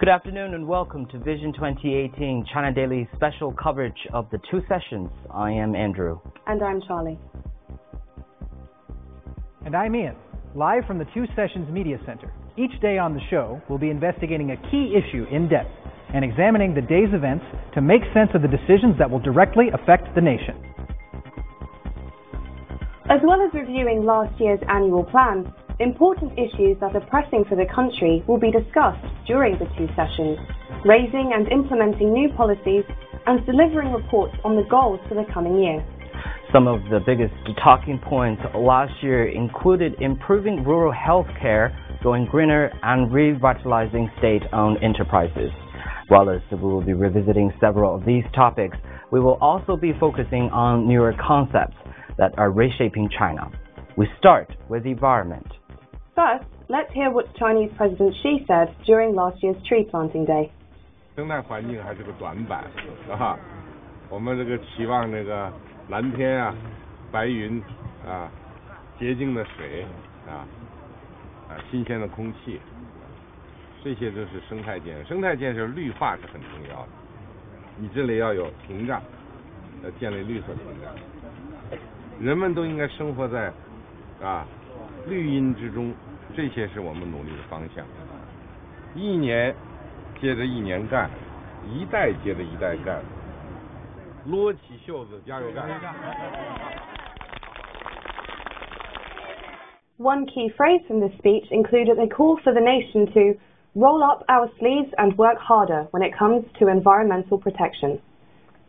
Good afternoon and welcome to Vision 2018 China Daily special coverage of the two sessions. I am Andrew. And I'm Charlie. And I'm Ian, live from the Two Sessions Media Center. Each day on the show, we'll be investigating a key issue in depth and examining the day's events to make sense of the decisions that will directly affect the nation. As well as reviewing last year's annual plan, important issues that are pressing for the country will be discussed during the two sessions, raising and implementing new policies and delivering reports on the goals for the coming year. Some of the biggest talking points last year included improving rural health care, going greener, and revitalizing state-owned enterprises. While we will be revisiting several of these topics, we will also be focusing on newer concepts that are reshaping China. We start with the environment. First, let's hear what Chinese President Xi said during last year's tree planting day. 生态环境还是个短板啊，我们这个期望这个蓝天啊、白云啊、洁净的水啊、新鲜的空气，这些都是生态建设。生态建设绿化是很重要的，你这里要有屏障，要建立绿色屏障。人们都应该生活在绿荫之中，这些是我们努力的方向。一年接着一年干，一代接着一代干，撸起袖子加油干。One key phrase from this speech included a call for the nation to roll up our sleeves and work harder when it comes to environmental protection.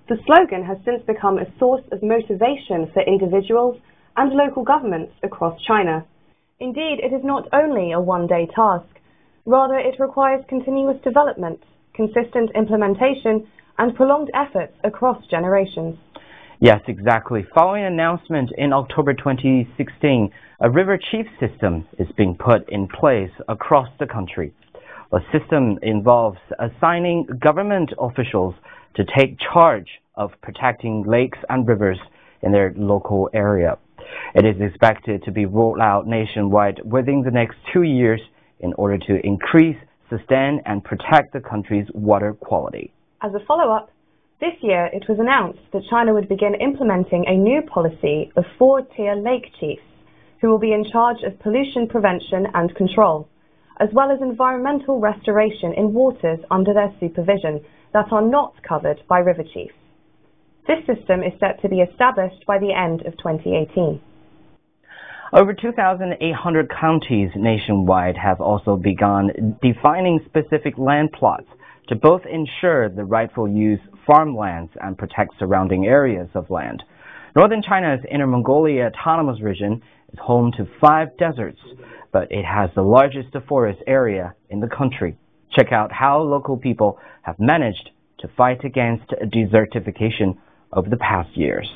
The slogan has since become a source of motivation for individuals and local governments across China. Indeed, it is not only a one-day task. Rather, it requires continuous development, consistent implementation, and prolonged efforts across generations. Yes, exactly. Following an announcement in October 2016, a river chief system is being put in place across the country. The system involves assigning government officials to take charge of protecting lakes and rivers in their local area. It is expected to be rolled out nationwide within the next 2 years in order to increase, sustain, and protect the country's water quality. As a follow-up, this year it was announced that China would begin implementing a new policy of 4-tier lake chiefs, who will be in charge of pollution prevention and control, as well as environmental restoration in waters under their supervision that are not covered by river chiefs. This system is set to be established by the end of 2018. Over 2,800 counties nationwide have also begun defining specific land plots to both ensure the rightful use of farmlands and protect surrounding areas of land. Northern China's Inner Mongolia Autonomous Region is home to 5 deserts, but it has the largest forest area in the country. Check out how local people have managed to fight against desertification over the past years.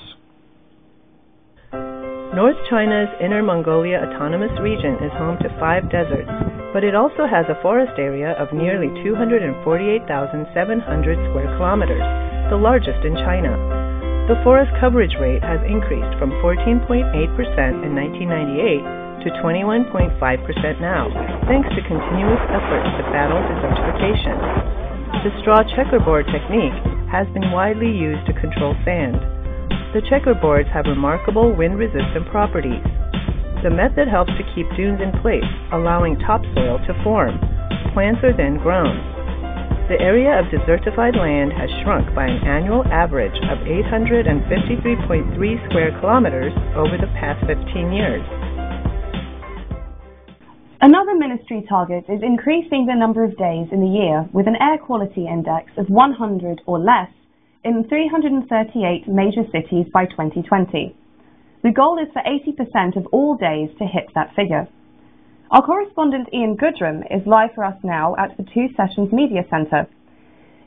North China's Inner Mongolia Autonomous Region is home to 5 deserts, but it also has a forest area of nearly 248,700 square kilometers, the largest in China. The forest coverage rate has increased from 14.8% in 1998 to 21.5% now, thanks to continuous efforts to battle desertification. The straw checkerboard technique has been widely used to control sand. The checkerboards have remarkable wind-resistant properties. The method helps to keep dunes in place, allowing topsoil to form. Plants are then grown. The area of desertified land has shrunk by an annual average of 853.3 square kilometers over the past 15 years. Another ministry target is increasing the number of days in the year with an air quality index of 100 or less in 338 major cities by 2020. The goal is for 80% of all days to hit that figure. Our correspondent Ian Goodrum is live for us now at the Two Sessions Media Center.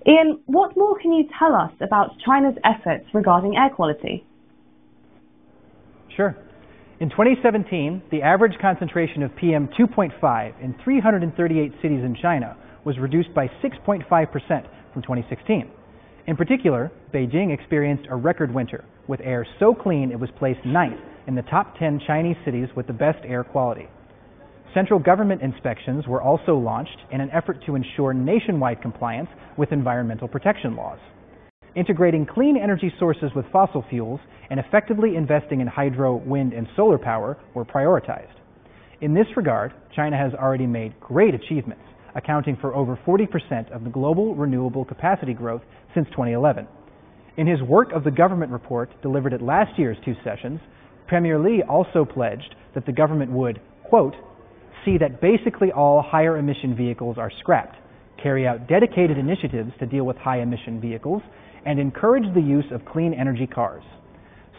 Ian, what more can you tell us about China's efforts regarding air quality? Sure. In 2017, the average concentration of PM 2.5 in 338 cities in China was reduced by 6.5% from 2016. In particular, Beijing experienced a record winter, with air so clean it was placed 9th in the top 10 Chinese cities with the best air quality. Central government inspections were also launched in an effort to ensure nationwide compliance with environmental protection laws. Integrating clean energy sources with fossil fuels and effectively investing in hydro, wind, and solar power were prioritized. In this regard, China has already made great achievements, accounting for over 40% of the global renewable capacity growth since 2011. In his Work of the Government report delivered at last year's two sessions, Premier Li also pledged that the government would, quote, see that basically all higher emission vehicles are scrapped, carry out dedicated initiatives to deal with high emission vehicles, and encourage the use of clean energy cars.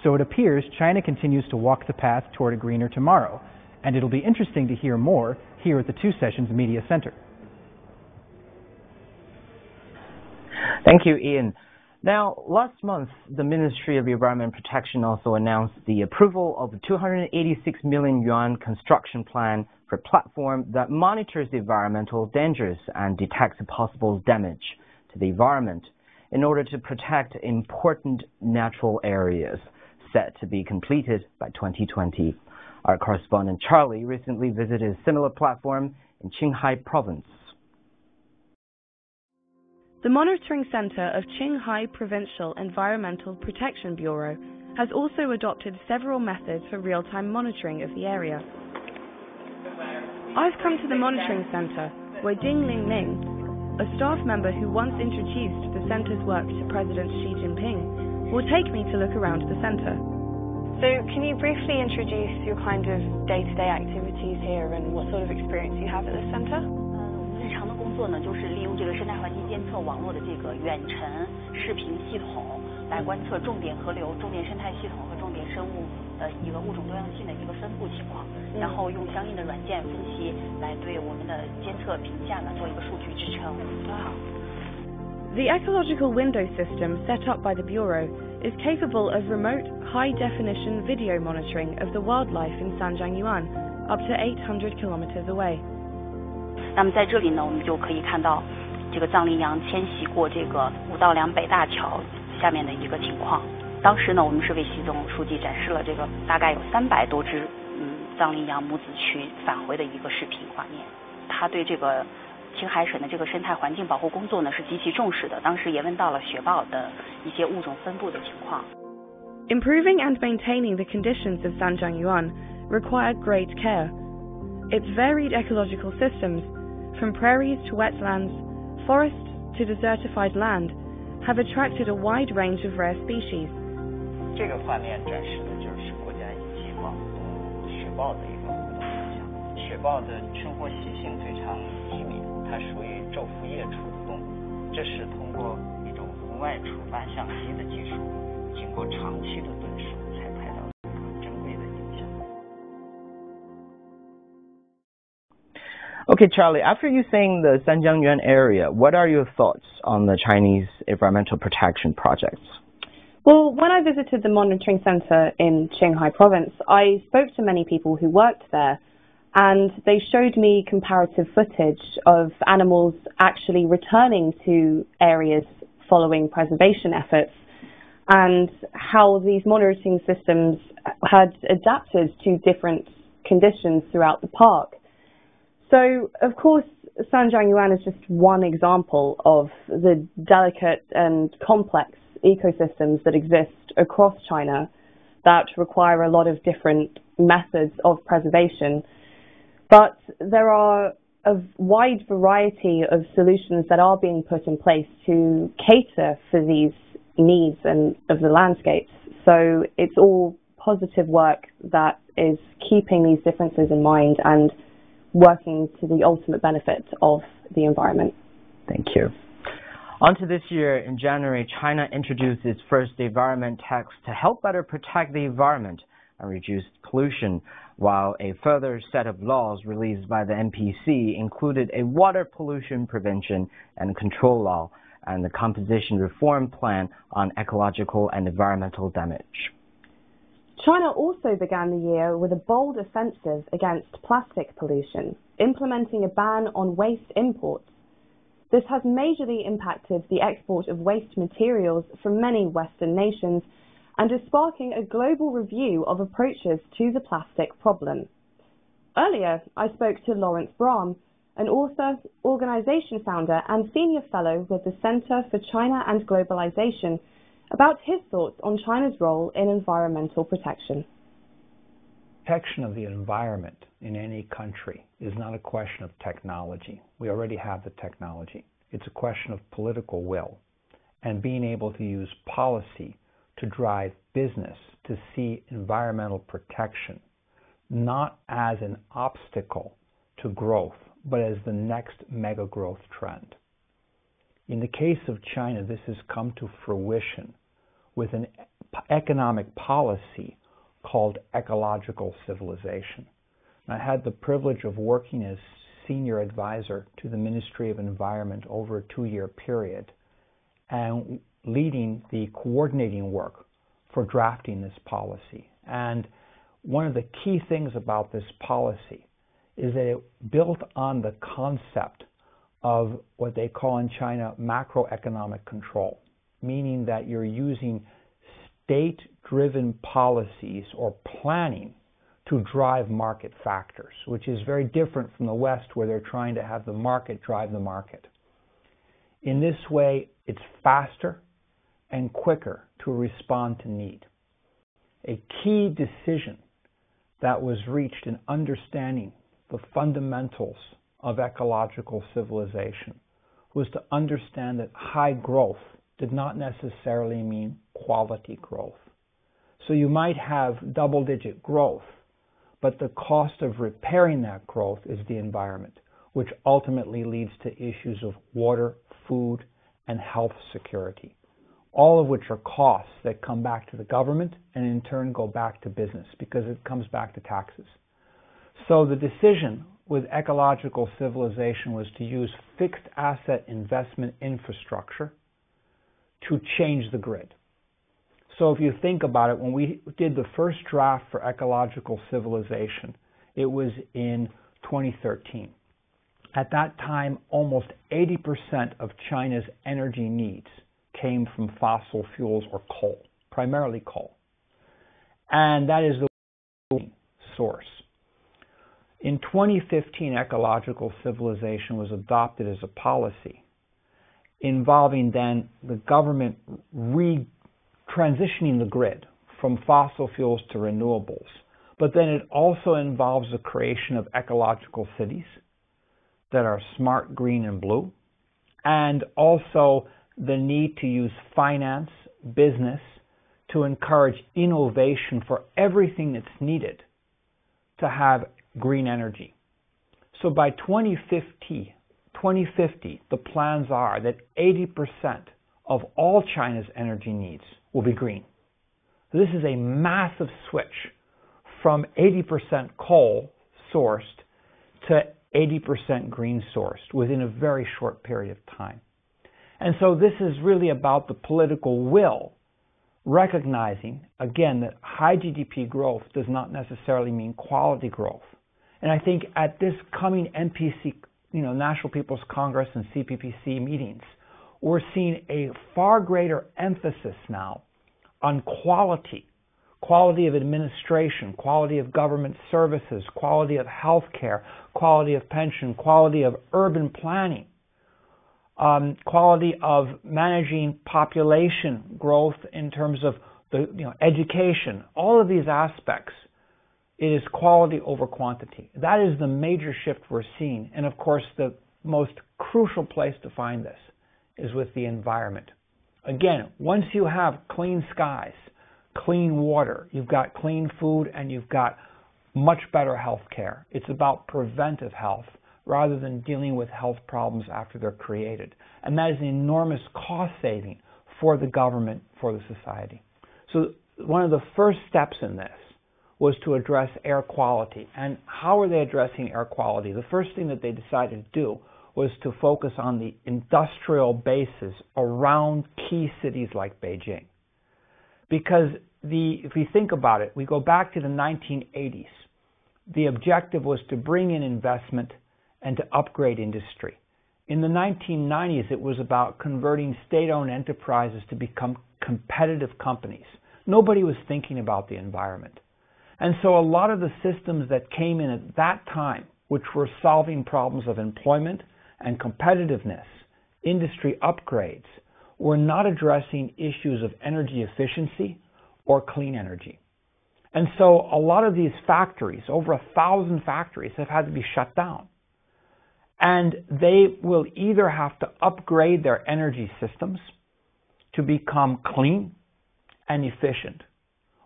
So it appears China continues to walk the path toward a greener tomorrow, and it'll be interesting to hear more here at the Two Sessions Media Center. Thank you, Ian. Now, last month, the Ministry of Environment Protection also announced the approval of a 286 million yuan construction plan for a platform that monitors the environmental dangers and detects possible damage to the environment in order to protect important natural areas, set to be completed by 2020. Our correspondent Charlie recently visited a similar platform in Qinghai Province. The Monitoring Center of Qinghai Provincial Environmental Protection Bureau has also adopted several methods for real-time monitoring of the area. I've come to the Monitoring Center, where Ding Lingming, a staff member who once introduced the center's work to President Xi Jinping, will take me to look around the center. So, can you briefly introduce your kind of day-to-day activities here and what sort of experience you have at the center? 日常的工作呢，就是利用这个生态环境监测网络的这个远程视频系统，来观测重点河流、重点生态系统和重点生物的一个物种多样性的一个分布情况，然后用相应的软件分析来对我们的监测评价呢做一个数据支撑。The ecological window system set up by the Bureau is capable of remote, high-definition video monitoring of the wildlife in Sanjiang Yuan, up to 800 kilometers away. 那么在这里呢，我们就可以看到这个藏羚羊迁徙过这个五道梁北大桥下面的一个情况。当时呢，我们是为习总书记展示了这个大概有300多只藏羚羊母子群返回的一个视频画面。他对这个青海省的这个生态环境保护工作呢是极其重视的，当时也问到了雪豹的一些物种分布的情况。Improving and maintaining the conditions of Sanjiang Yuan require great care. Its varied ecological systems, from prairies to wetlands, forests to desertified land, have attracted a wide range of rare species. 这个画面展示的就是国家一级保护雪豹的一个活动现象。雪豹的生活习性非常机敏，它属于昼伏夜出的动物。这是通过一种红外触发相机的技术，经过长期的蹲守才拍到这个珍贵的影像。Okay, Charlie, after you seeing the Sanjiang Yuan area, what are your thoughts on the Chinese environmental protection projects? Well, when I visited the monitoring center in Qinghai Province, I spoke to many people who worked there, and they showed me comparative footage of animals actually returning to areas following preservation efforts, and how these monitoring systems had adapted to different conditions throughout the park. So, of course, Sanjiang Yuan is just one example of the delicate and complex ecosystems that exist across China that require a lot of different methods of preservation. But there are a wide variety of solutions that are being put in place to cater for these needs and of the landscapes. So it's all positive work that is keeping these differences in mind and working to the ultimate benefit of the environment. Thank you. On to this year, in January, China introduced its first environment tax to help better protect the environment and reduce pollution, while a further set of laws released by the NPC included a water pollution prevention and control law and the composition reform plan on ecological and environmental damage. China also began the year with a bold offensive against plastic pollution, implementing a ban on waste imports. This has majorly impacted the export of waste materials from many Western nations and is sparking a global review of approaches to the plastic problem. Earlier, I spoke to Lawrence Brahm, an author, organization founder, and senior fellow with the Center for China and Globalization, about his thoughts on China's role in environmental protection. Protection of the environment in any country is not a question of technology. We already have the technology. It's a question of political will and being able to use policy to drive business to see environmental protection not as an obstacle to growth, but as the next mega growth trend. In the case of China, this has come to fruition with an economic policy called ecological civilization. And I had the privilege of working as senior advisor to the Ministry of Environment over a 2-year period and leading the coordinating work for drafting this policy. And one of the key things about this policy is that it built on the concept of what they call in China macroeconomic control, meaning that you're using state-driven policies or planning to drive market factors, which is very different from the West, where they're trying to have the market drive the market. In this way, it's faster and quicker to respond to need. A key decision that was reached in understanding the fundamentals of ecological civilization was to understand that high growth did not necessarily mean quality growth. So you might have double-digit growth, but the cost of repairing that growth is the environment, which ultimately leads to issues of water, food, and health security, all of which are costs that come back to the government and in turn go back to business because it comes back to taxes. So the decision with ecological civilization was to use fixed asset investment infrastructure to change the grid. So if you think about it, when we did the first draft for ecological civilization, it was in 2013. At that time, almost 80% of China's energy needs came from fossil fuels or coal, primarily coal. And that is the source. In 2015, ecological civilization was adopted as a policy, involving then the government transitioning the grid from fossil fuels to renewables. But then it also involves the creation of ecological cities that are smart, green, and blue, and also the need to use finance, business, to encourage innovation for everything that's needed to have green energy. So by 2050, the plans are that 80% of all China's energy needs will be green. This is a massive switch from 80% coal sourced to 80% green sourced within a very short period of time. And so this is really about the political will, recognizing, again, that high GDP growth does not necessarily mean quality growth. And I think at this coming NPC, National People's Congress and CPPC meetings, we're seeing a far greater emphasis now on quality of administration, quality of government services, quality of healthcare, quality of pension, quality of urban planning, quality of managing population growth in terms of education. All of these aspects, it is quality over quantity. That is the major shift we're seeing. And of course, the most crucial place to find this is with the environment. Again, once you have clean skies, clean water, you've got clean food, and you've got much better health care. It's about preventive health rather than dealing with health problems after they're created. And that is an enormous cost saving for the government, for the society. So one of the first steps in this was to address air quality. And how are they addressing air quality? The first thing that they decided to do was to focus on the industrial bases around key cities like Beijing. Because if we think about it, we go back to the 1980s. The objective was to bring in investment and to upgrade industry. In the 1990s, it was about converting state-owned enterprises to become competitive companies. Nobody was thinking about the environment. And so a lot of the systems that came in at that time, which were solving problems of employment and competitiveness, industry upgrades, were not addressing issues of energy efficiency or clean energy. And so a lot of these factories, over 1,000 factories, have had to be shut down. And they will either have to upgrade their energy systems to become clean and efficient,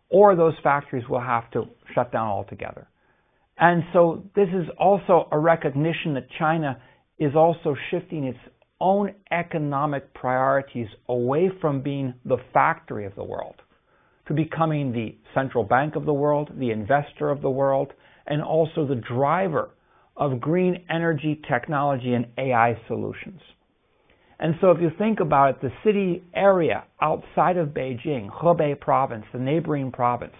or those factories will have to shut down altogether. And so this is also a recognition that China is also shifting its own economic priorities away from being the factory of the world to becoming the central bank of the world, the investor of the world, and also the driver of green energy technology and AI solutions. And so if you think about it, the city area outside of Beijing, Hebei province, the neighboring province,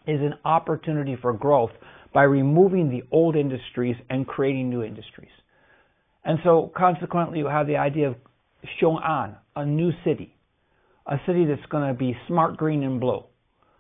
is an opportunity for growth by removing the old industries and creating new industries. And so consequently, you have the idea of Xiong'an, a new city, a city that's going to be smart, green, and blue,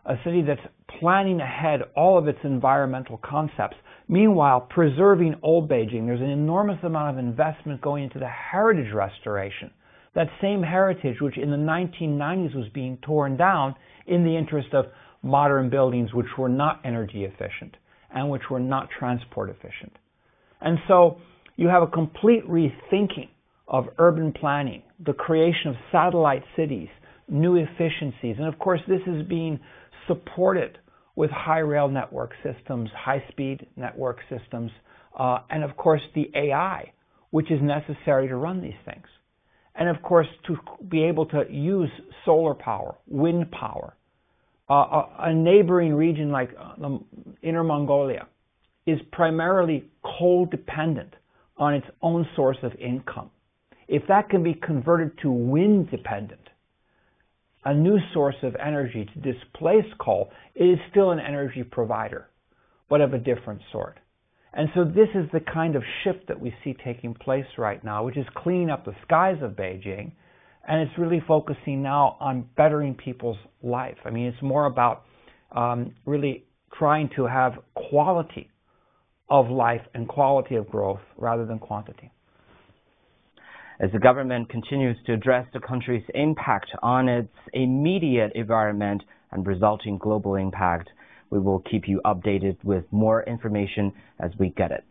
a city that's planning ahead all of its environmental concepts, meanwhile preserving old Beijing. There's an enormous amount of investment going into the heritage restoration, that same heritage which in the 1990s was being torn down in the interest of modern buildings which were not energy efficient and which were not transport efficient. And so you have a complete rethinking of urban planning, the creation of satellite cities, new efficiencies, and of course this is being supported with high rail network systems, high-speed network systems, and of course the AI, which is necessary to run these things. And of course to be able to use solar power, wind power. A neighboring region like Inner Mongolia is primarily coal-dependent on its own source of income. If that can be converted to wind-dependent, a new source of energy to displace coal, it is still an energy provider, but of a different sort. And so this is the kind of shift that we see taking place right now, which is cleaning up the skies of Beijing, and it's really focusing now on bettering people's life. I mean, it's more about really trying to have quality of life and quality of growth rather than quantity. As the government continues to address the country's impact on its immediate environment and resulting global impact, we will keep you updated with more information as we get it.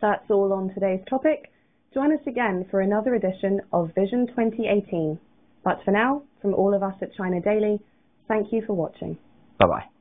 That's all on today's topic. Join us again for another edition of Vision 2018. But for now, from all of us at China Daily, thank you for watching. Bye-bye.